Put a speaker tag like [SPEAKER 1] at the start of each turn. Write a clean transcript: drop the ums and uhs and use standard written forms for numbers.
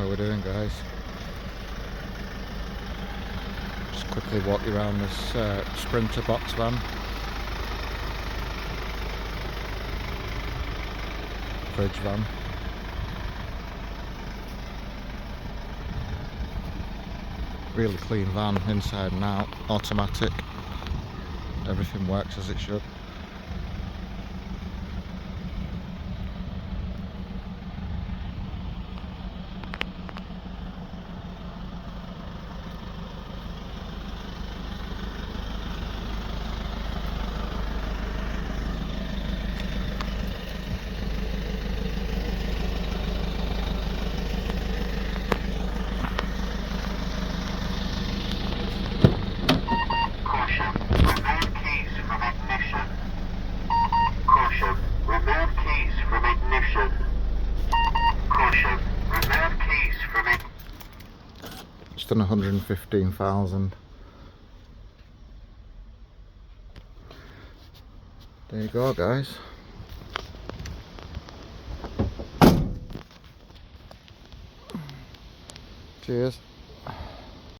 [SPEAKER 1] what we're doing, guys. Just quickly walk you around this Sprinter box van. Fridge van. Really clean van inside and out, automatic. Everything works as it should. Just done 115,000. There you go, guys. Cheers.